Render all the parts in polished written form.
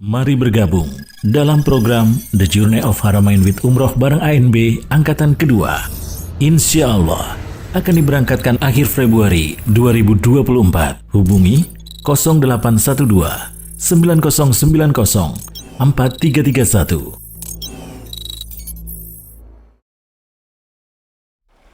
Mari bergabung dalam program The Journey of Haramain with Umroh bareng ANB Angkatan Kedua. Insya Allah akan diberangkatkan akhir Februari 2024. Hubungi 0812 9090 4331.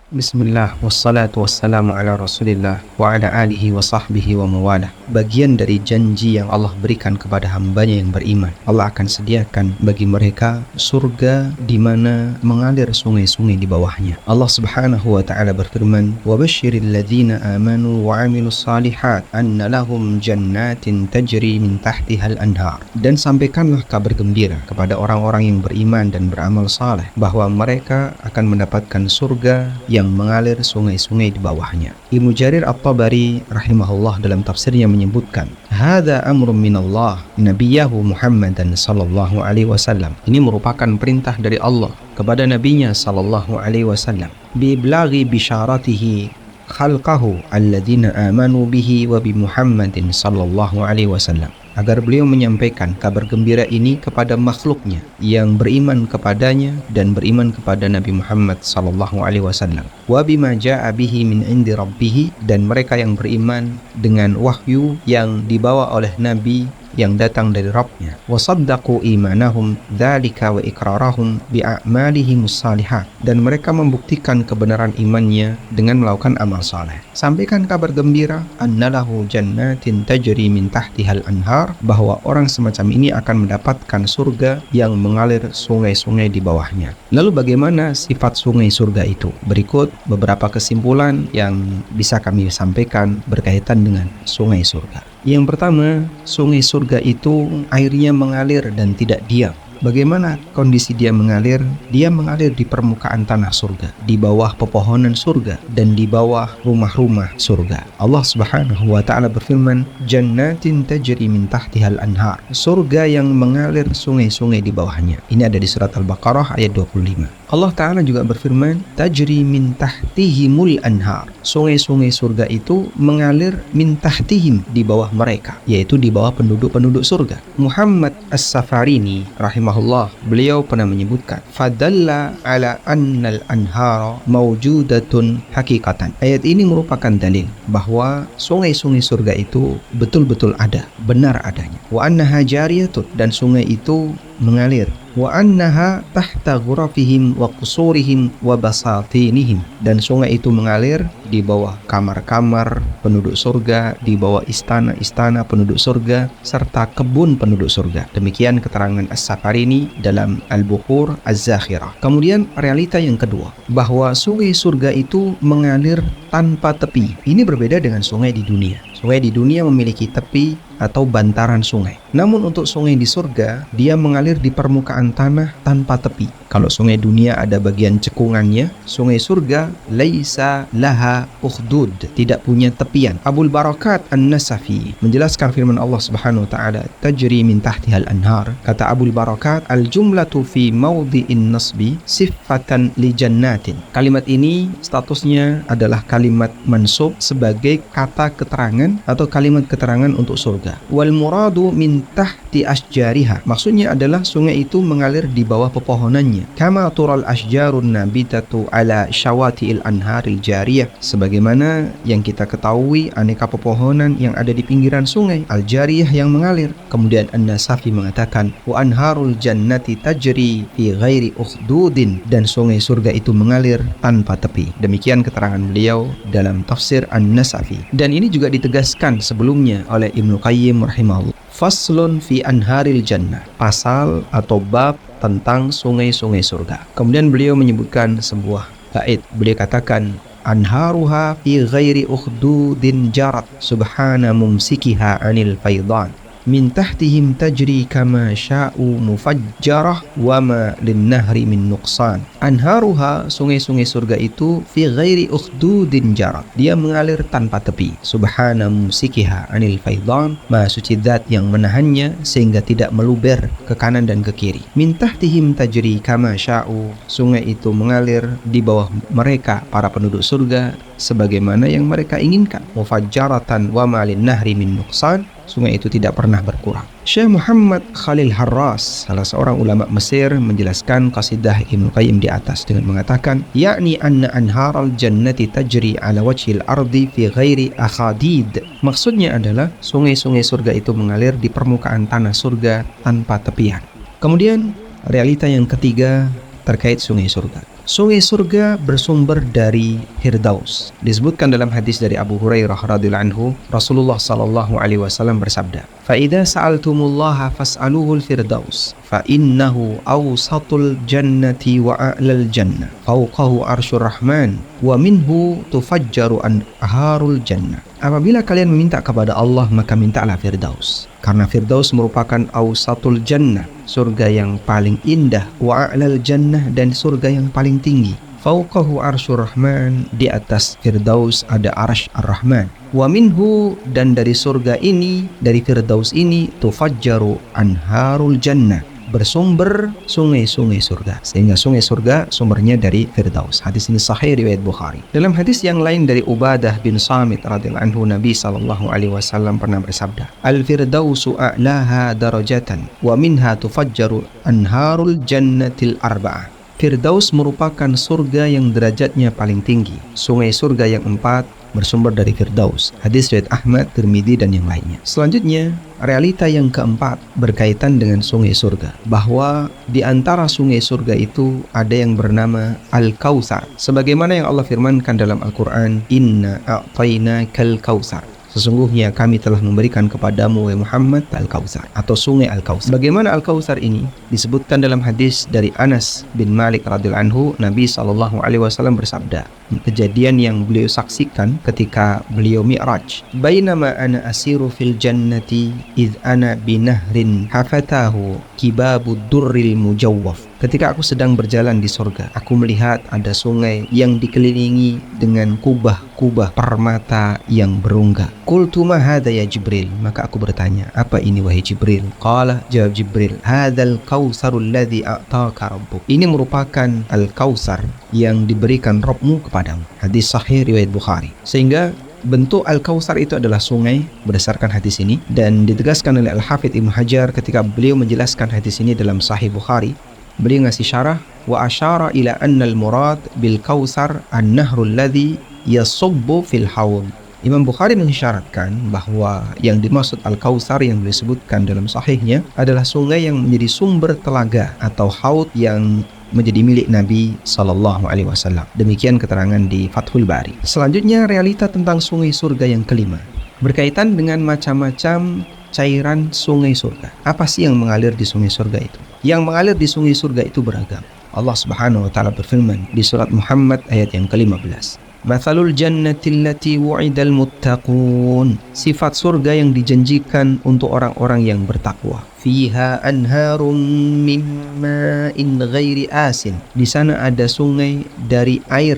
Bismillah, wassalatu wassalamu ala rasulillah wa ala alihi wa sahbihi wa mawalah. Bagian dari janji yang Allah berikan kepada hambanya yang beriman, Allah akan sediakan bagi mereka surga di mana mengalir sungai-sungai di bawahnya. Allah subhanahu wa ta'ala berfirman, wa basyiril ladzina amanu wa amilus salihat anna lahum jannatin tajri min tahtihal anhar. Dan sampaikanlah kabar gembira kepada orang-orang yang beriman dan beramal saleh bahwa mereka akan mendapatkan surga yang mengalir sungai-sungai di bawahnya. Ibnu Jarir At-Tabari rahimahullah dalam tafsirnya menyebutkan, "Hadza amrun minallah nabiyahu Muhammadan sallallahu alaihi wasallam." Ini merupakan perintah dari Allah kepada nabinya sallallahu alaihi wasallam, bi iblaghi bisyaratihi khalqahu alladzina amanu bihi wa bi Muhammadin sallallahu alaihi wasallam, agar beliau menyampaikan kabar gembira ini kepada makhluknya yang beriman kepadanya dan beriman kepada Nabi Muhammad sallallahu alaihi wasallam. Wa bima jaa bihi min indi rabbih, dan mereka yang beriman dengan wahyu yang dibawa oleh Nabi yang datang dari Rabbnya. Wa saddaqu imanahum dzalika wa iqrarahum bi a'malihim shalihat, dan mereka membuktikan kebenaran imannya dengan melakukan amal saleh. Sampaikan kabar gembira annalahu jannatin tajri min tahtihal anhar, bahwa orang semacam ini akan mendapatkan surga yang mengalir sungai-sungai di bawahnya. Lalu bagaimana sifat sungai surga itu? Berikut beberapa kesimpulan yang bisa kami sampaikan berkaitan dengan sungai surga. Yang pertama, sungai surga itu airnya mengalir dan tidak diam. Bagaimana kondisi dia mengalir? Dia mengalir di permukaan tanah surga, di bawah pepohonan surga, dan di bawah rumah-rumah surga. Allah subhanahu wa ta'ala berfirman, jannatin tajri min tahtihal anhar, surga yang mengalir sungai-sungai di bawahnya. Ini ada di surat Al-Baqarah ayat 25. Allah Ta'ala juga berfirman, tajri min tahtihimul anhar, sungai-sungai surga itu mengalir min tahtihim, di bawah mereka, yaitu di bawah penduduk-penduduk surga. Muhammad As-Safarini rahimahullah, beliau pernah menyebutkan, fadalla ala annal anhara mawjudatun hakikatan. Ayat ini merupakan dalil bahwa sungai-sungai surga itu betul-betul ada, benar adanya. Wa annaha jariyatun, dan sungai itu mengalir. Wa annaha tahta ghurafihim wa qusurihim wa basatinihim, dan sungai itu mengalir di bawah kamar-kamar penduduk surga, di bawah istana-istana penduduk surga, serta kebun penduduk surga. Demikian keterangan As-Safarini dalam Al-Bukhur Az-Zakhirah. Kemudian realita yang kedua, bahwa sungai surga itu mengalir tanpa tepi. Ini berbeda dengan sungai di dunia. Sungai di dunia memiliki tepi atau bantaran sungai. Namun untuk sungai di surga, dia mengalir di permukaan tanah tanpa tepi. Kalau sungai dunia ada bagian cekungannya, sungai surga laisa laha ukhdud, tidak punya tepian. Abul Barakat An-Nasafi menjelaskan firman Allah Subhanahu wa taala, tajri min tahtihal anhar. Kata Abul Barakat, al-jumlatu fi mawdhi'in nasbi sifatan li jannatin. Kalimat ini statusnya adalah kalimat mansub sebagai kata keterangan atau kalimat keterangan untuk surga. Wal muradu min tahti asjariha, maksudnya adalah sungai itu mengalir di bawah pepohonannya. Kama tural asjarun nabitatu ala syawati'il anharil jariyah, sebagaimana yang kita ketahui aneka pepohonan yang ada di pinggiran sungai al-jariyah yang mengalir. Kemudian An-Nasafi mengatakan, wa anharul jannati tajri fi ghairi ukhdudin, dan sungai surga itu mengalir tanpa tepi. Demikian keterangan beliau dalam tafsir An-Nasafi. Dan ini juga ditegaskan sebelumnya oleh Ibnu Qayyim rahimahullah. Faslun fi anharil jannah, pasal atau bab tentang sungai-sungai surga. Kemudian beliau menyebutkan sebuah bait. Beliau katakan, anharuha fi ghairi ukhdudin jarat subhana mumsikiha anil faidan, min tahtihim tajri kama sya'u mufajjarah wa ma linnahri min nuqsan. Anharuha, sungai-sungai surga itu, fi ghairi ukhdudin jarat, dia mengalir tanpa tepi. Subhana mumsikiha anil faidan, maha suci zat yang menahannya sehingga tidak meluber ke kanan dan ke kiri. Min tahtihim tajri kama sya'u, sungai itu mengalir di bawah mereka para penduduk surga sebagaimana yang mereka inginkan. Mufajjaratan wa ma linnahri min nuqsan, sungai itu tidak pernah berkurang. Syekh Muhammad Khalil Harras, salah seorang ulama Mesir, menjelaskan qasidah Ibnu Qayyim di atas dengan mengatakan, yakni anna anharal jannati tajri ala wajhil ardi fi ghairi akhadid. Maksudnya adalah sungai-sungai surga itu mengalir di permukaan tanah surga tanpa tepian. Kemudian realita yang ketiga terkait sungai surga. Sungai surga bersumber dari Firdaus. Disebutkan dalam hadis dari Abu Hurairah radhiyallahu anhu, Rasulullah sallallahu alaihi wasallam bersabda, "Fa idza sa'altumullaha fas'aluhul firdaus, fa innahu awsatul jannati wa a'lal jannah, fawqahu arsyur rahman, wa minhu tufajjaru anharul jannah." Apabila kalian meminta kepada Allah, maka mintalah Firdaus. Karena Firdaus merupakan awsatul jannah, surga yang paling indah, wa a'lal jannah, dan surga yang paling tinggi. Fauqahu arsyur rahman, di atas Firdaus ada arsy ar-Rahman. Wa minhu, dan dari surga ini, dari Firdaus ini, tufajjaru anharul jannah, bersumber sungai-sungai surga. Sehingga sungai surga sumbernya dari Firdaus. Hadis ini sahih riwayat Bukhari. Dalam hadis yang lain dari Ubadah bin Samit radhiyallahu anhu, Nabi sallallahu alaihi wasallam pernah bersabda, "Al-firdausu a'laha darajatan wa minha tufajjaru anharul jannatil arba'ah." Firdaus merupakan surga yang derajatnya paling tinggi. Sungai surga yang 4 bersumber dari Firdaus. Hadis riwayat Ahmad, Tirmidzi, dan yang lainnya. Selanjutnya, realita yang keempat berkaitan dengan sungai surga, bahwa di antara sungai surga itu ada yang bernama Al-Kautsar. Sebagaimana yang Allah firmankan dalam Al-Quran, "Inna a'tainakal kautsar." Sesungguhnya kami telah memberikan kepadamu, wahai Muhammad, Al-Kautsar, atau sungai Al-Kautsar. Bagaimana Al-Kautsar ini? Disebutkan dalam hadis dari Anas bin Malik radhiyallahu anhu, Nabi sallallahu alaihi wasallam bersabda, kejadian yang beliau saksikan ketika beliau Mi'raj. "Bainama ana asiru fil jannati idh ana binahrin hafatahu kibabud durril mujawwaf." Ketika aku sedang berjalan di surga, aku melihat ada sungai yang dikelilingi dengan kubah-kubah permata yang berunggah. Qultu ma hadha ya Jibril? Maka aku bertanya, apa ini wahai Jibril? Qala, jawab Jibril, hadzal kautsarul ladzi a'taka rabbuk. Ini merupakan al-kautsar yang diberikan Rabbmu kepadamu. Hadis sahih riwayat Bukhari. Sehingga bentuk Al-Kautsar itu adalah sungai berdasarkan hadis ini, dan ditegaskan oleh Al-Hafidz Ibnu Hajar ketika beliau menjelaskan hadis ini dalam Sahih Bukhari. Beliau ngasih syarah, wa asyara ila anna al-murad bil kautsar an-nahrul ladzi yasubbu fil haud. Imam Bukhari mengisyaratkan bahwa yang dimaksud Al-Kautsar yang disebutkan dalam sahihnya adalah sungai yang menjadi sumber telaga atau haud yang menjadi milik Nabi sallallahu alaihi wasallam. Demikian keterangan di Fathul Bari. Selanjutnya, realita tentang sungai surga yang kelima berkaitan dengan macam-macam cairan sungai surga. Apa sih yang mengalir di sungai surga itu? Yang mengalir di sungai surga itu beragam. Allah Subhanahu wa taala berfirman di surat Muhammad ayat yang ke-15. Mathalul jannati allati wu'idal muttaqun. Sifat surga yang dijanjikan untuk orang-orang yang bertakwa. Fiha anharum min ma'in ghairi asin. Di sana ada sungai dari air,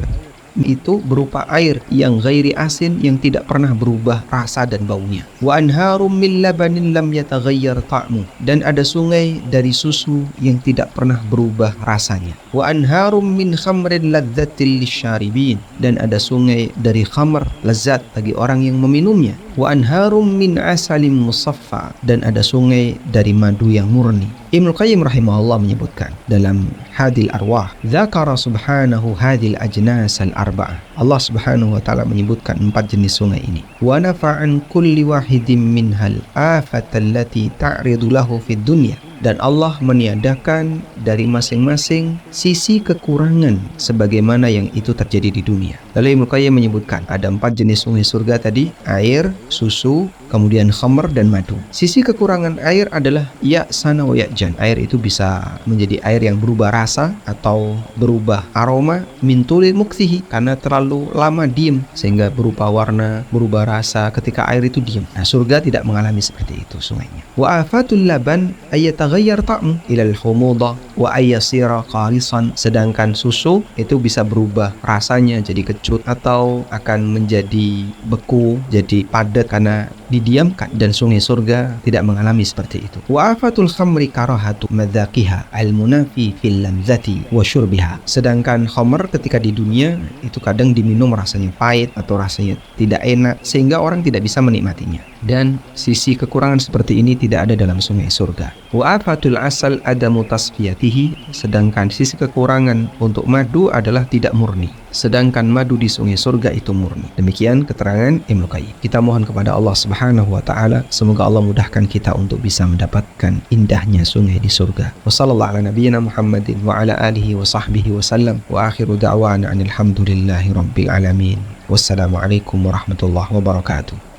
itu berupa air yang ghairi asin, yang tidak pernah berubah rasa dan baunya. Wa anharum min labanin lam yataghayyar ta'mu. Dan ada sungai dari susu yang tidak pernah berubah rasanya. Wa anharum min khamrin ladzatil lisyaribin. Dan ada sungai dari khamr, lezat bagi orang yang meminumnya. Wa anharum min asalim musaffa. Dan ada sungai dari madu yang murni. Ibnu Qayyim rahimahullah menyebutkan dalam Hadil Arwah, dzakara subhanahu hadil ajnas al-arba'ah. Allah Subhanahu wa taala menyebutkan 4 jenis sungai ini. Wa nafa'an kulli wahidin minhal afatallati ta'ridu lahu fid dunya. Dan Allah meniadakan dari masing-masing sisi kekurangan sebagaimana yang itu terjadi di dunia. Lalu Ibnu Qayyim menyebutkan ada 4 jenis sungai surga tadi, air, susu, kemudian khamr, dan madu. Sisi kekurangan air adalah ya'sana wa ya'jan. Air itu bisa menjadi air yang berubah rasa atau berubah aroma, min tulil muksihi, karena terlalu lama diem sehingga berubah warna, berubah rasa ketika air itu diem. Nah, surga tidak mengalami seperti itu sungainya. Wa afatul laban ayataghayyar ta'mu ila al-humudah wa ayyasira khalisan. Sedangkan susu itu bisa berubah rasanya jadi kecut atau akan menjadi beku, jadi padat karena didiamkan. Dan sungai surga tidak mengalami seperti itu. Wa afatul khamri karahatu madzaqiha al-munafi fil lamzati wa syurbiha. Sedangkan khamr ketika di dunia itu kadang diminum rasanya pahit atau rasanya tidak enak sehingga orang tidak bisa menikmatinya. dan sisi kekurangan seperti ini tidak ada dalam sungai surga. Wa afatul asal adamu tasfiyatihi, sedangkan sisi kekurangan untuk madu adalah tidak murni, sedangkan madu di sungai surga itu murni. Demikian keterangan Ibnu Qayyim. Kita mohon kepada Allah Subhanahu wa taala semoga Allah mudahkan kita untuk bisa mendapatkan indahnya sungai di surga. Wassallallahu ala nabiyyina Muhammadin wa ala alihi wa sahbihi wasallam wa akhiru da'wana alhamdulillahi rabbil alamin. Wassalamualaikum warahmatullahi wabarakatuh.